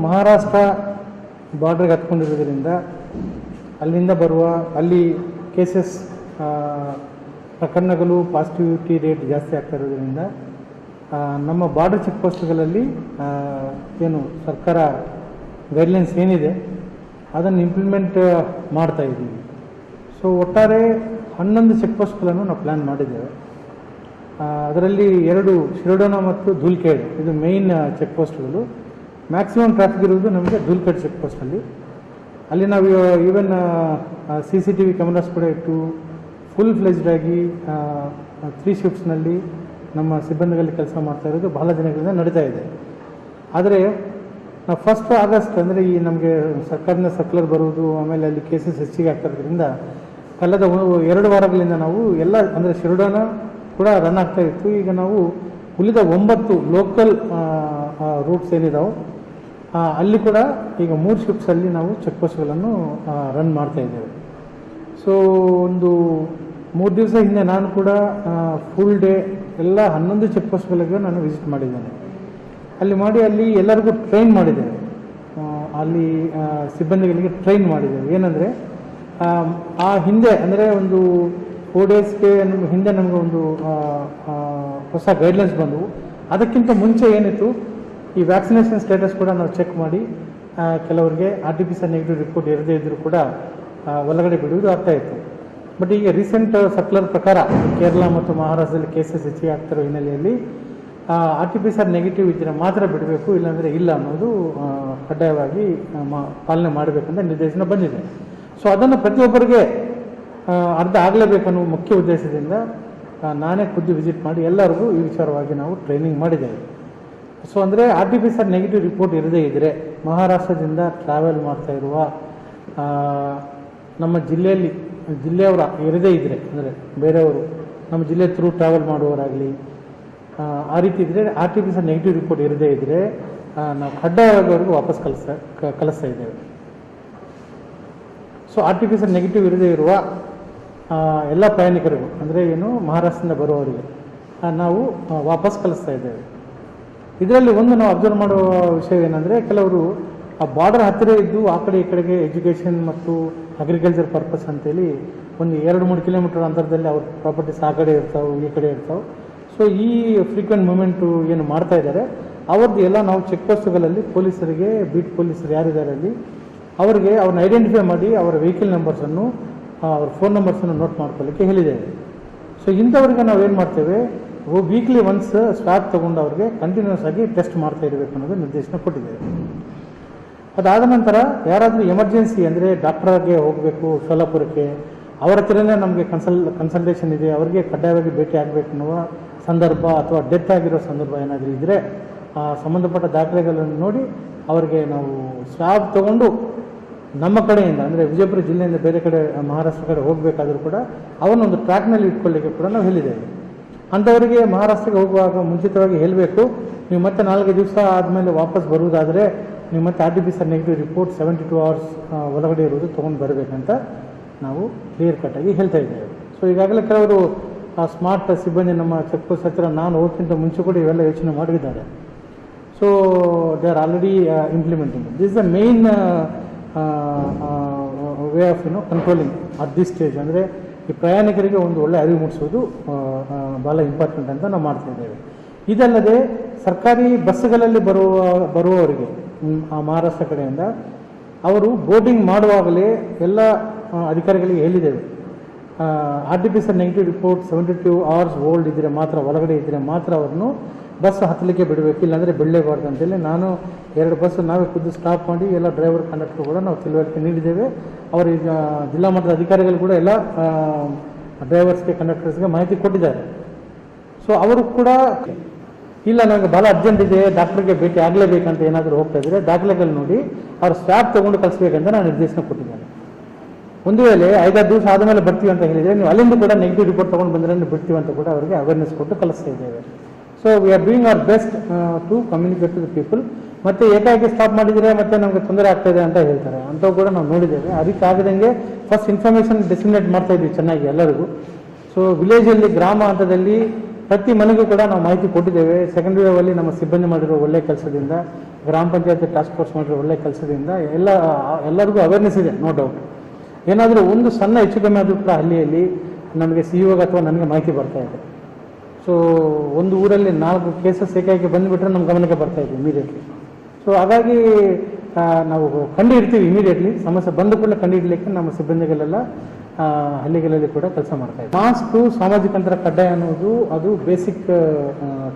ಮಹಾರಾಷ್ಟ್ರ ಬಾರ್ಡ್ರಿಗೆ ಹತ್ಕೊಂಡಿರೋದ್ರಿಂದ ಅಲ್ಲಿಂದ ಬರುವ ಅಲ್ಲಿ ಕೇಸಸ್ ಪ್ರಕರಣಗಳು ಪಾಸಿಟಿವಿಟಿ ರೇಟ್ ಜಾಸ್ತಿ ಆಗ್ತಾ ಇರೋದ್ರಿಂದ ನಮ್ಮ ಬಾರ್ಡರ್ ಚೆಕ್ ಪೋಸ್ಟ್ಗಳಲ್ಲಿ ಏನು ಸರ್ಕಾರ ಗೈಡ್ಲೈನ್ಸ್ ಏನಿದೆ ಅದನ್ನು ಇಂಪ್ಲಿಮೆಂಟ್ ಮಾಡ್ತಾ ಇದ್ದೀವಿ. ಸೊ ಒಟ್ಟಾರೆ 11 ಚೆಕ್ ಪೋಸ್ಟ್ಗಳನ್ನು ನಾವು ಪ್ಲ್ಯಾನ್ ಮಾಡಿದ್ದೇವೆ. ಅದರಲ್ಲಿ 2 ಶಿರೋಡೋನ ಮತ್ತು ಧೂಲ್ಖೇಡ್ ಇದು ಮೇಯ್ನ್ ಚೆಕ್ ಪೋಸ್ಟ್ಗಳು. ಮ್ಯಾಕ್ಸಿಮಮ್ ಟ್ರಾಫಿಕ್ ಇರುವುದು ನಮಗೆ ಧೂಲ್ಖೇಡ್ ಚೆಕ್ ಪೋಸ್ಟಲ್ಲಿ. ಅಲ್ಲಿ ನಾವು ಈವನ್ CCTV ಕ್ಯಾಮ್ರಾಸ್ ಕೂಡ ಇಟ್ಟು ಫುಲ್ ಫ್ಲೆಜ್ಡ್ ಆಗಿ 3 ಶಿಫ್ಟ್ಸ್ನಲ್ಲಿ ನಮ್ಮ ಸಿಬ್ಬಂದಿಗಳಲ್ಲಿ ಕೆಲಸ ಮಾಡ್ತಾ ಇರೋದು ಬಹಳ ದಿನಗಳಿಂದ ನಡೀತಾ ಇದೆ. ಆದರೆ ನಾವು 1 ಆಗಸ್ಟ್ ಅಂದರೆ ಈ ನಮಗೆ ಸರ್ಕಾರದಿಂದ ಸರ್ಕ್ಯುಲರ್ ಬರುವುದು, ಆಮೇಲೆ ಅಲ್ಲಿ ಕೇಸಸ್ ಹೆಚ್ಚಿಗೆ ಆಗ್ತಿರೋದ್ರಿಂದ ಕಳೆದ 2 ವಾರಗಳಿಂದ ನಾವು ಎಲ್ಲ ಅಂದರೆ ಶಿರೋಡೋನ ಕೂಡ ರನ್ ಆಗ್ತಾ ಇತ್ತು. ಈಗ ನಾವು ಉಳಿದ 9 ಲೋಕಲ್ ರೂಟ್ಸ್ ಏನಿದಾವೆ ಅಲ್ಲಿ ಕೂಡ ಈಗ 3 ಶಿಫ್ಟ್ಸಲ್ಲಿ ನಾವು ಚೆಕ್ ಪೋಸ್ಟ್ಗಳನ್ನು ರನ್ ಮಾಡ್ತಾ ಇದ್ದೇವೆ. ಸೊ ಒಂದು 3 ದಿವಸ ಹಿಂದೆ ನಾನು ಕೂಡ ಫುಲ್ ಡೇ ಎಲ್ಲ 11 ಚೆಕ್ ಪೋಸ್ಟ್ಗಳಿಗೆ ನಾನು ವಿಸಿಟ್ ಮಾಡಿದ್ದೇನೆ. ಅಲ್ಲಿ ಎಲ್ಲರಿಗೂ ಟ್ರೈನ್ ಮಾಡಿದ್ದೇವೆ. ಅಲ್ಲಿ ಸಿಬ್ಬಂದಿಗಳಿಗೆ ಟ್ರೈನ್ ಮಾಡಿದ್ದೇವೆ. ಏನಂದರೆ ಆ ಹಿಂದೆ ಅಂದರೆ ಒಂದು 4 ಡೇಸ್ಗೆ ಹಿಂದೆ ನಮಗೆ ಒಂದು ಹೊಸ ಗೈಡ್ಲೈನ್ಸ್ ಬಂದವು. ಅದಕ್ಕಿಂತ ಮುಂಚೆ ಏನಿತ್ತು ಈ ವ್ಯಾಕ್ಸಿನೇಷನ್ ಸ್ಟೇಟಸ್ ಕೂಡ ನಾವು ಚೆಕ್ ಮಾಡಿ ಕೆಲವರಿಗೆ RT-PCR ನೆಗೆಟಿವ್ ರಿಪೋರ್ಟ್ ಇರದೇ ಇದ್ದರೂ ಕೂಡ ಒಳಗಡೆ ಬಿಡುವುದು ಆಗ್ತಾ ಇತ್ತು. ಬಟ್ ಈಗ ರೀಸೆಂಟ್ ಸರ್ಕ್ಯುಲರ್ ಪ್ರಕಾರ ಕೇರಳ ಮತ್ತು ಮಹಾರಾಷ್ಟ್ರದಲ್ಲಿ ಕೇಸಸ್ ಹೆಚ್ಚಿಗೆ ಆಗ್ತಿರೋ ಹಿನ್ನೆಲೆಯಲ್ಲಿ RT-PCR ನೆಗೆಟಿವ್ ಇದ್ದರೆ ಮಾತ್ರ ಬಿಡಬೇಕು, ಇಲ್ಲಾಂದರೆ ಇಲ್ಲ ಅನ್ನೋದು ಕಡ್ಡಾಯವಾಗಿ ಪಾಲನೆ ಮಾಡಬೇಕಂತ ನಿರ್ದೇಶನ ಬಂದಿದೆ. ಸೊ ಅದನ್ನು ಪ್ರತಿಯೊಬ್ಬರಿಗೆ ಅರ್ಧ ಆಗಲೇಬೇಕನ್ನೋ ಮುಖ್ಯ ಉದ್ದೇಶದಿಂದ ನಾನೇ ಖುದ್ದು ವಿಸಿಟ್ ಮಾಡಿ ಎಲ್ಲರಿಗೂ ಈ ವಿಚಾರವಾಗಿ ನಾವು ಟ್ರೈನಿಂಗ್ ಮಾಡಿದ್ದೇವೆ. ಸೊ ಅಂದರೆ RT-PCR ನೆಗೆಟಿವ್ ರಿಪೋರ್ಟ್ ಇರದೇ ಇದ್ದರೆ ಮಹಾರಾಷ್ಟ್ರದಿಂದ ಟ್ರಾವೆಲ್ ಮಾಡ್ತಾ ಇರುವ ನಮ್ಮ ಜಿಲ್ಲೆಯವರ ಇರದೇ ಇದ್ದರೆ ಅಂದರೆ ಬೇರೆಯವರು ನಮ್ಮ ಜಿಲ್ಲೆ ಥ್ರೂ ಟ್ರಾವೆಲ್ ಮಾಡುವವರಾಗಲಿ ಆ ರೀತಿ ಇದ್ದರೆ RT-PCR ನೆಗೆಟಿವ್ ರಿಪೋರ್ಟ್ ಇರದೇ ಇದ್ದರೆ ನಾವು ಕಡ್ಡಾಯವಾಗಿ ಅವ್ರಿಗೆ ವಾಪಸ್ ಕಳಿಸ್ತಾ ಇದ್ದೇವೆ. ಸೊ RT-PCR ನೆಗೆಟಿವ್ ಇರದೇ ಇರುವ ಎಲ್ಲ ಪ್ರಯಾಣಿಕರಿಗೂ ಅಂದರೆ ಏನು ಮಹಾರಾಷ್ಟ್ರದಿಂದ ಬರುವವರಿಗೆ ನಾವು ವಾಪಸ್ ಕಳಿಸ್ತಾ ಇದ್ದೇವೆ. ಇದರಲ್ಲಿ ಒಂದು ನಾವು ಅಬ್ಸರ್ವ್ ಮಾಡುವ ವಿಷಯ ಏನಂದರೆ ಕೆಲವರು ಆ ಬಾರ್ಡರ್ ಹತ್ತಿರ ಇದ್ದು ಆ ಕಡೆ ಈ ಕಡೆಗೆ ಎಜುಕೇಷನ್ ಮತ್ತು ಅಗ್ರಿಕಲ್ಚರ್ ಪರ್ಪಸ್ ಅಂತೇಳಿ ಒಂದು 2-3 ಕಿಲೋಮೀಟರ್ ಅಂತರದಲ್ಲಿ ಅವ್ರ ಪ್ರಾಪರ್ಟೀಸ್ ಆ ಕಡೆ ಇರ್ತಾವೆ, ಈ ಕಡೆ ಇರ್ತಾವೆ. ಸೊ ಈ ಫ್ರೀಕ್ವೆಂಟ್ ಮೂಮೆಂಟು ಏನು ಮಾಡ್ತಾ ಇದ್ದಾರೆ ಅವ್ರದ್ದು ಎಲ್ಲ ನಾವು ಚೆಕ್ ಪೋಸ್ಟ್ಗಳಲ್ಲಿ ಪೊಲೀಸರಿಗೆ, ಬೀಟ್ ಪೊಲೀಸರು ಯಾರಿದ್ದಾರೆ ಅಲ್ಲಿ ಅವ್ರಿಗೆ ಅವ್ರನ್ನ ಐಡೆಂಟಿಫೈ ಮಾಡಿ ಅವರ ವೆಹಿಕಲ್ ನಂಬರ್ಸನ್ನು, ಅವ್ರ ಫೋನ್ ನಂಬರ್ಸನ್ನು ನೋಟ್ ಮಾಡ್ಕೊಳ್ಳಿಕ್ಕೆ ಹೇಳಿದ್ದೇವೆ. ಸೊ ಇಂಥವ್ರಿಗೆ ನಾವು ಏನು ಮಾಡ್ತೇವೆ, ವೀಕ್ಲಿ ಒನ್ಸ್ ಸ್ವಾಬ್ ತೊಗೊಂಡು ಅವ್ರಿಗೆ ಕಂಟಿನ್ಯೂಸ್ ಆಗಿ ಟೆಸ್ಟ್ ಮಾಡ್ತಾ ಇರಬೇಕು ಅನ್ನೋದು ನಿರ್ದೇಶನ ಕೊಟ್ಟಿದ್ದೇವೆ. ಅದಾದ ನಂತರ ಯಾರಾದರೂ ಎಮರ್ಜೆನ್ಸಿ ಅಂದರೆ ಡಾಕ್ಟರ್ಗೆ ಹೋಗಬೇಕು ಸೋಲಾಪುರಕ್ಕೆ, ಅವರ ಹತ್ರನೇ ನಮಗೆ ಕನ್ಸಲ್ಟೇಷನ್ ಇದೆ, ಅವರಿಗೆ ಕಡ್ಡಾಯವಾಗಿ ಭೇಟಿ ಆಗಬೇಕು ಅನ್ನುವ ಸಂದರ್ಭ ಅಥವಾ ಡೆತ್ ಆಗಿರೋ ಸಂದರ್ಭ ಏನಾದರೂ ಇದ್ದರೆ ಸಂಬಂಧಪಟ್ಟ ದಾಖಲೆಗಳನ್ನು ನೋಡಿ ಅವರಿಗೆ ನಾವು ಸ್ವಾಬ್ ತೊಗೊಂಡು ನಮ್ಮ ಕಡೆಯಿಂದ ಅಂದರೆ ವಿಜಯಪುರ ಜಿಲ್ಲೆಯಿಂದ ಬೇರೆ ಕಡೆ ಮಹಾರಾಷ್ಟ್ರ ಕಡೆ ಹೋಗಬೇಕಾದ್ರೂ ಕೂಡ ಅವನ್ನೊಂದು ಟ್ರ್ಯಾಕ್ನಲ್ಲಿ ಇಟ್ಕೊಳ್ಳಿಕ್ಕೆ ಕೂಡ ನಾವು ಹೇಳಿದ್ದೇವೆ. ಅಂಥವರಿಗೆ ಮಹಾರಾಷ್ಟ್ರಕ್ಕೆ ಹೋಗುವಾಗ ಮುಂಚಿತವಾಗಿ ಹೇಳಬೇಕು, ನೀವು ಮತ್ತೆ 4 ದಿವಸ ಆದಮೇಲೆ ವಾಪಸ್ ಬರುವುದಾದರೆ ನೀವು ಮತ್ತೆ RT-PCR ನೆಗೆಟಿವ್ ರಿಪೋರ್ಟ್ 72 hours ಒಳಗಡೆ ಇರುವುದು ತೊಗೊಂಡು ಬರಬೇಕಂತ ನಾವು ಕ್ಲಿಯರ್ ಕಟ್ಟಾಗಿ ಹೇಳ್ತಾ ಇದ್ದೇವೆ. ಸೊ ಈಗಾಗಲೇ ಕೆಲವರು ಸ್ಮಾರ್ಟ್ ಸಿಬ್ಬಂದಿ ನಮ್ಮ ಚೆಕ್ ಪೋಸ್ಟ್ ಹತ್ತಿರ ನಾನು ಹೋಗೋಕ್ಕಿಂತ ಮುಂಚೆ ಕೂಡ ಇವೆಲ್ಲ ಯೋಚನೆ ಮಾಡಿದ್ದಾರೆ. So they are already implementing this the main way of controlling at this stage. ಅಂದರೆ ಈ ಪ್ರಯಾಣಿಕರಿಗೆ ಒಂದು ಒಳ್ಳೆ ಅರಿವು ಮೂಡಿಸೋದು ಭಾಳ ಇಂಪಾರ್ಟೆಂಟ್ ಅಂತ ನಾವು ಮಾಡ್ತಾ ಇದ್ದೇವೆ. ಇದಲ್ಲದೆ ಸರ್ಕಾರಿ ಬಸ್ಸುಗಳಲ್ಲಿ ಬರುವವರಿಗೆ ಮಹಾರಾಷ್ಟ್ರ ಕಡೆಯಿಂದ ಅವರು ಬೋರ್ಡಿಂಗ್ ಮಾಡುವಾಗಲೇ ಎಲ್ಲ ಅಧಿಕಾರಿಗಳಿಗೆ ಹೇಳಿದ್ದೇವೆ, RT-PCR negative report 72 hours old ಇದ್ದರೆ ಮಾತ್ರ, ಒಳಗಡೆ ಇದ್ದರೆ ಮಾತ್ರ ಅವ್ರನ್ನು ಬಸ್ ಹತ್ತಲಿಕ್ಕೆ ಬಿಡಬೇಕು, ಇಲ್ಲಾಂದರೆ ಬಿಡಲೇಬಾರ್ದು ಅಂತೇಳಿ ನಾನು 2 ಬಸ್ ನಾವೇ ಖುದ್ದು ಸ್ಟಾಪ್ ಮಾಡಿ ಎಲ್ಲ ಡ್ರೈವರ್ ಕಂಡಕ್ಟರ್ ಕೂಡ ನಾವು ತಿಳುವಳಿಕೆ ನೀಡಿದ್ದೇವೆ. ಅವರು ಈಗ ಜಿಲ್ಲಾ ಮಟ್ಟದ ಅಧಿಕಾರಿಗಳು ಕೂಡ ಎಲ್ಲ ಡ್ರೈವರ್ಸ್ಗೆ ಕಂಡಕ್ಟರ್ಸ್ಗೆ ಮಾಹಿತಿ ಕೊಟ್ಟಿದ್ದಾರೆ. ಸೊ ಅವರು ಕೂಡ ಇಲ್ಲ ನನಗೆ ಭಾಳ ಅರ್ಜೆಂಟ್ ಇದೆ, ಡಾಕ್ಟರ್ಗೆ ಭೇಟಿ ಆಗಲೇಬೇಕಂತ ಏನಾದರೂ ಹೋಗ್ತಾ ಇದ್ದರೆ ದಾಖಲೆಗಳು ನೋಡಿ ಅವ್ರು ಸ್ವಾಬ್ ತೊಗೊಂಡು ಕಳಿಸ್ಬೇಕಂತ ನಾನು ನಿರ್ದೇಶನ ಕೊಟ್ಟಿದ್ದೇನೆ. ಒಂದು ವೇಳೆ 5-6 ದಿವಸ ಆದಮೇಲೆ ಬರ್ತೀವಿ ಅಂತ ಹೇಳಿದರೆ ನೀವು ಅಲ್ಲಿಂದ ಕೂಡ ನೆಗೆಟಿವ್ ರಿಪೋರ್ಟ್ ತೊಗೊಂಡು ಬಂದರೆ ಬಿಡ್ತೀವಿ ಅಂತ ಕೂಡ ಅವರಿಗೆ ಅವೇರ್ನೆಸ್ ಕೊಟ್ಟು ಕಳಿಸ್ತಾ ಇದ್ದೇವೆ. So we are doing our best to communicate to the people. ಮತ್ತು ಏಕಾಏಕಿ ಸ್ಟಾಪ್ ಮಾಡಿದರೆ ಮತ್ತೆ ನಮಗೆ ತೊಂದರೆ ಆಗ್ತಾ ಇದೆ ಅಂತ ಹೇಳ್ತಾರೆ, ಅಂಥವು ಕೂಡ ನಾವು ನೋಡಿದ್ದೇವೆ. ಅದಕ್ಕೆ ಆಗದಂಗೆ ಫಸ್ಟ್ ಇನ್ಫಾರ್ಮೇಷನ್ ಡಿಸಿಮಿನೇಟ್ ಮಾಡ್ತಾ ಇದ್ವಿ ಚೆನ್ನಾಗಿ ಎಲ್ಲರಿಗೂ. ಸೊ ವಿಲೇಜಲ್ಲಿ ಗ್ರಾಮ ಹಂತದಲ್ಲಿ ಪ್ರತಿ ಮನೆಗೂ ಕೂಡ ನಾವು ಮಾಹಿತಿ ಕೊಟ್ಟಿದ್ದೇವೆ. ಸೆಕೆಂಡ್ ವೇವಲ್ಲಿ ನಮ್ಮ ಸಿಬ್ಬಂದಿ ಮಾಡಿರೋ ಒಳ್ಳೆಯ ಕೆಲಸದಿಂದ, ಗ್ರಾಮ ಪಂಚಾಯತ್ ಟಾಸ್ಕ್ ಫೋರ್ಸ್ ಮಾಡಿರೋ ಒಳ್ಳೆಯ ಕೆಲಸದಿಂದ ಎಲ್ಲರಿಗೂ ಅವೇರ್ನೆಸ್ ಇದೆ, ನೋ ಡೌಟ್. ಏನಾದರೂ ಒಂದು ಸಣ್ಣ ಹೆಚ್ಚು ಕಮ್ಮಿ ಆದರೂ ಕೂಡ ಹಳ್ಳಿಯಲ್ಲಿ ನಮಗೆ ಸಿ ಅಥವಾ ನನಗೆ ಮಾಹಿತಿ ಬರ್ತಾ ಇದೆ. ಸೊ ಒಂದು ಊರಲ್ಲಿ 4 ಕೇಸಸ್ ಏಕಾಏಕಿ ಬಂದುಬಿಟ್ರೆ ನಮ್ಮ ಗಮನಕ್ಕೆ ಬರ್ತಾ ಇದೆ ಇಮಿಡಿಯೇಟ್ಲಿ. ಸೊ ಹಾಗಾಗಿ ನಾವು ಕಂಡು ಹಿಡ್ತೀವಿ ಇಮಿಡಿಯೇಟ್ಲಿ, ಸಮಸ್ಯೆ ಬಂದ ಕೂಡಲೇ ಕಂಡು ಹಿಡಲಿಕ್ಕೆ ನಮ್ಮ ಸಿಬ್ಬಂದಿಗಳೆಲ್ಲ ಹಳ್ಳಿಗಳಲ್ಲಿ ಕೂಡ ಕೆಲಸ ಮಾಡ್ತಾ ಇದ್ದೀವಿ. ಮಾಸ್ಕು, ಸಾಮಾಜಿಕ ಅಂತರ ಕಡ್ಡಾಯ ಅನ್ನೋದು ಅದು ಬೇಸಿಕ್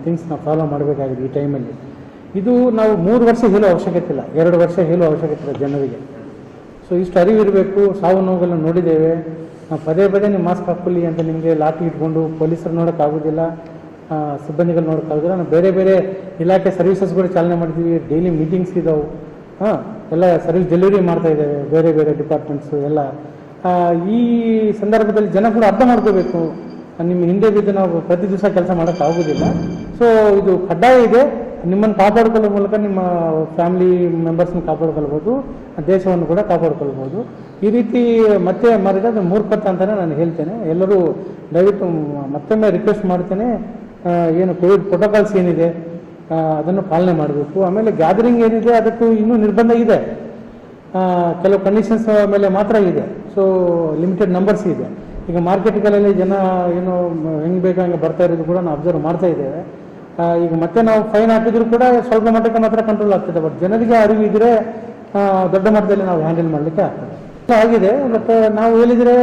ಥಿಂಗ್ಸ್ ನಾವು ಫಾಲೋ ಮಾಡಬೇಕಾಗಿದೆ ಈ ಟೈಮಲ್ಲಿ. ಇದು ನಾವು 3 ವರ್ಷ ಹೇಳೋ ಅವಶ್ಯಕತೆ ಇಲ್ಲ, 2 ವರ್ಷ ಹೇಳೋ ಅವಶ್ಯಕತೆ ಇಲ್ಲ ಜನರಿಗೆ. ಸೊ ಇಷ್ಟು ಅರಿವು ಇರಬೇಕು. ಸಾವು ನೋವುಗಳನ್ನು ನೋಡಿದ್ದೇವೆ. ನಾವು ಪದೇ ಪದೇ ನೀವು ಮಾಸ್ಕ್ ಹಾಕೊಳ್ಳಿ ಅಂತ ನಿಮಗೆ ಲಾಠಿ ಇಟ್ಕೊಂಡು ಪೊಲೀಸರು ನೋಡೋಕ್ಕಾಗೋದಿಲ್ಲ, ಸಿಬ್ಬಂದಿಗಳು ನೋಡೋಕ್ಕಾಗೋದಿಲ್ಲ. ನಾವು ಬೇರೆ ಬೇರೆ ಇಲಾಖೆ ಸರ್ವಿಸಸ್ಗಳು ಚಾಲನೆ ಮಾಡ್ತೀವಿ, ಡೈಲಿ ಮೀಟಿಂಗ್ಸ್ ಇದ್ದಾವೆ, ಎಲ್ಲ ಸರ್ವಿಸ್ ಡೆಲಿವರಿ ಮಾಡ್ತಾ ಇದ್ದೇವೆ ಬೇರೆ ಬೇರೆ ಡಿಪಾರ್ಟ್ಮೆಂಟ್ಸು ಎಲ್ಲ. ಈ ಸಂದರ್ಭದಲ್ಲಿ ಜನ ಕೂಡ ಅರ್ಥ ಮಾಡ್ಕೋಬೇಕು, ನಿಮ್ಮ ಹಿಂದೆ ಬಿದ್ದು ನಾವು ಪ್ರತಿ ದಿವಸ ಕೆಲಸ ಮಾಡೋಕ್ಕಾಗೋದಿಲ್ಲ. ಸೊ ಇದು ಕಡ್ಡಾಯ ಇದೆ. ನಿಮ್ಮನ್ನು ಕಾಪಾಡ್ಕೊಳ್ಳೋ ಮೂಲಕ ನಿಮ್ಮ ಫ್ಯಾಮಿಲಿ ಮೆಂಬರ್ಸ್ನ ಕಾಪಾಡ್ಕೊಳ್ಬೋದು, ದೇಶವನ್ನು ಕೂಡ ಕಾಪಾಡ್ಕೊಳ್ಬೋದು. ಈ ರೀತಿ ಮತ್ತೆ ಮಾಡಿದ ಅದು ಮೂರ್ಖತ ಅಂತಲೇ ನಾನು ಹೇಳ್ತೇನೆ. ಎಲ್ಲರೂ ದಯವಿಟ್ಟು ಮತ್ತೊಮ್ಮೆ ರಿಕ್ವೆಸ್ಟ್ ಮಾಡ್ತೇನೆ, ಏನು ಕೋವಿಡ್ ಪ್ರೋಟೋಕಾಲ್ಸ್ ಏನಿದೆ ಅದನ್ನು ಪಾಲನೆ ಮಾಡಬೇಕು. ಆಮೇಲೆ ಗ್ಯಾದರಿಂಗ್ ಏನಿದೆ ಅದಕ್ಕೂ ಇನ್ನೂ ನಿರ್ಬಂಧ ಇದೆ, ಕೆಲವು ಕಂಡೀಷನ್ಸ್ ಮೇಲೆ ಮಾತ್ರ ಇದೆ. ಸೊ ಲಿಮಿಟೆಡ್ ನಂಬರ್ಸ್ ಇದೆ. ಈಗ ಮಾರ್ಕೆಟ್ಗಳಲ್ಲಿ ಜನ ಏನು ಹೆಂಗೆ ಬೇಕೋ ಹಂಗೆ ಬರ್ತಾ ಇರೋದು ಕೂಡ ನಾವು ಅಬ್ಸರ್ವ್ ಮಾಡ್ತಾ ಇದ್ದೇವೆ. ಈಗ ಮತ್ತೆ ನಾವು ಫೈನ್ ಹಾಕಿದ್ರು ಕೂಡ ಸ್ವಲ್ಪ ಮಟ್ಟಕ್ಕೆ ಮಾತ್ರ ಕಂಟ್ರೋಲ್ ಆಗ್ತದೆ. ಬಟ್ ಜನರಿಗೆ ಅರಿವು ಇದ್ರೆ ದೊಡ್ಡ ಮಟ್ಟದಲ್ಲಿ ನಾವು ಹ್ಯಾಂಡಲ್ ಮಾಡಲಿಕ್ಕೆ ಆಗ್ತದೆ. ಆಗಿದೆ, ಬಟ್ ನಾವು ಹೇಳಿದರೆ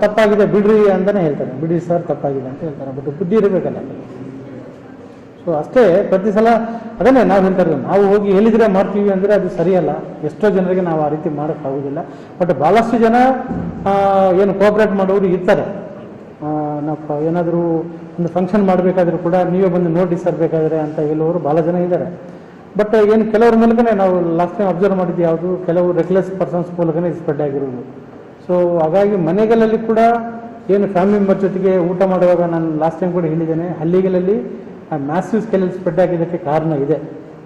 ತಪ್ಪಾಗಿದೆ ಬಿಡ್ರಿ ಅಂತಲೇ ಹೇಳ್ತಾರೆ. ಬಿಡ್ರಿ ಸರ್ ತಪ್ಪಾಗಿದೆ ಅಂತ ಹೇಳ್ತಾರೆ, ಬಟ್ ಬುದ್ಧಿ ಇರಬೇಕಲ್ಲ. ಸೊ ಅಷ್ಟೇ, ಪ್ರತಿ ಸಲ ಅದನ್ನೇ ನಾವು ಹೇಳ್ತಾ ಇರೋದು. ನಾವು ಹೋಗಿ ಹೇಳಿದರೆ ಮಾಡ್ತೀವಿ ಅಂದರೆ ಅದು ಸರಿಯಲ್ಲ. ಎಷ್ಟೋ ಜನರಿಗೆ ನಾವು ಆ ರೀತಿ ಮಾಡೋಕ್ಕಾಗೋದಿಲ್ಲ. ಬಟ್ ಭಾಳಷ್ಟು ಜನ ಏನು ಕೋಆಪ್ರೇಟ್ ಮಾಡೋರು ಇರ್ತಾರೆ. ನಾವು ಏನಾದರೂ ಒಂದು ಫಂಕ್ಷನ್ ಮಾಡಬೇಕಾದ್ರೂ ಕೂಡ ನೀವೇ ಬಂದು ನೋಟಿಸ್ ತರಬೇಕಾದ್ರೆ ಅಂತ ಹೇಳುವವರು ಭಾಳ ಜನ ಇದ್ದಾರೆ. ಬಟ್ ಏನು ಕೆಲವ್ರ ಮೂಲಕನೇ ನಾವು ಲಾಸ್ಟ್ ಟೈಮ್ ಅಬ್ಸರ್ವ್ ಮಾಡಿದ್ದು ಯಾವುದು, ಕೆಲವು ರೆಕ್ಲೆಸ್ ಪರ್ಸನ್ಸ್ ಮೂಲಕನೇ ಸ್ಪ್ರೆಡ್ ಆಗಿರೋದು. ಸೊ ಹಾಗಾಗಿ ಮನೆಗಳಲ್ಲಿ ಕೂಡ ಏನು ಫ್ಯಾಮಿಲಿ ಮೆಂಬರ್ ಜೊತೆಗೆ ಊಟ ಮಾಡುವಾಗ ನಾನು ಲಾಸ್ಟ್ ಟೈಮ್ ಕೂಡ ಹೇಳಿದ್ದೇನೆ, ಹಳ್ಳಿಗಳಲ್ಲಿ ಮ್ಯಾಸಿವ್ ಸ್ಕೇಲಲ್ಲಿ ಸ್ಪ್ರೆಡ್ ಆಗಿದ್ದಕ್ಕೆ ಕಾರಣ ಇದೆ.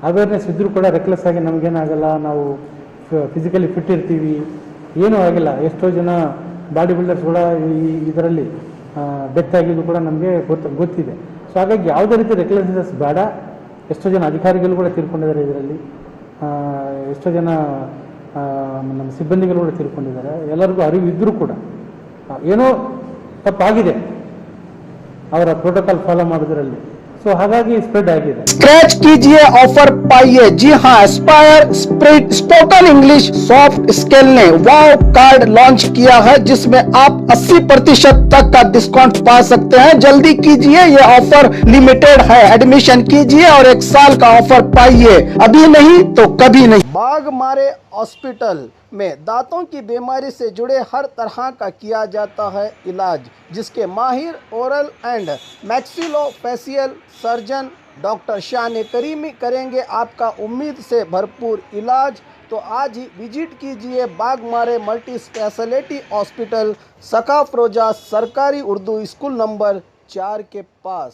ಅವೇರ್ನೆಸ್ ಇದ್ದರೂ ಕೂಡ ರೆಕ್ಲೆಸ್ ಆಗಿ ನಮಗೇನಾಗಲ್ಲ, ನಾವು ಫಿಸಿಕಲಿ ಫಿಟ್ ಇರ್ತೀವಿ, ಏನೂ ಆಗಿಲ್ಲ. ಎಷ್ಟೋ ಜನ ಬಾಡಿ ಬಿಲ್ಡರ್ಸ್ ಕೂಡ ಇದರಲ್ಲಿ ಡೆತ್ ಆಗಿದ್ದು ಕೂಡ ನಮಗೆ ಗೊತ್ತಿದೆ. ಸೊ ಹಾಗಾಗಿ ಯಾವುದೇ ರೀತಿ ರೆಕ್ಲೆಸ್ನೆಸ್ ಬೇಡ. ಎಷ್ಟೋ ಜನ ಅಧಿಕಾರಿಗಳು ಕೂಡ ತೀರ್ಕೊಂಡಿದ್ದಾರೆ ಇದರಲ್ಲಿ, ಎಷ್ಟೋ ಜನ ನಮ್ಮ ಸಿಬ್ಬಂದಿಗಳು ಕೂಡ ತೀರ್ಕೊಂಡಿದ್ದಾರೆ. ಎಲ್ಲರಿಗೂ ಅರಿವು ಇದ್ದರೂ ಕೂಡ ಏನೋ ತಪ್ಪಾಗಿದೆ ಅವರ ಪ್ರೋಟೋಕಾಲ್ ಫಾಲೋ ಮಾಡೋದ್ರಲ್ಲಿ. सो हाಗಾಗಿ ಸ್ಪ್ರೆಡ್ ಆಗಿದೆ. स्क्रैच कीजिए, ऑफर पाइए। जी हाँ, Aspire spoken English soft skill ने वाव कार्ड लॉन्च किया है, जिसमें आप 80% तक का डिस्काउंट पा सकते हैं। जल्दी कीजिए, ये ऑफर लिमिटेड है। एडमिशन कीजिए और 1 साल का ऑफर पाइए, अभी नहीं तो कभी नहीं। बाघमारे हॉस्पिटल में दांतों की बीमारी से जुड़े हर तरह का किया जाता है इलाज, जिसके माहिर oral and maxillofacial surgeon doctor शान करीमी करेंगे आपका उम्मीद से भरपूर इलाज। तो आज ही विजिट कीजिए बाघमारे मल्टी स्पेशलिटी हॉस्पिटल, सकाफरोजा सरकारी उर्दू स्कूल नंबर 4 के पास।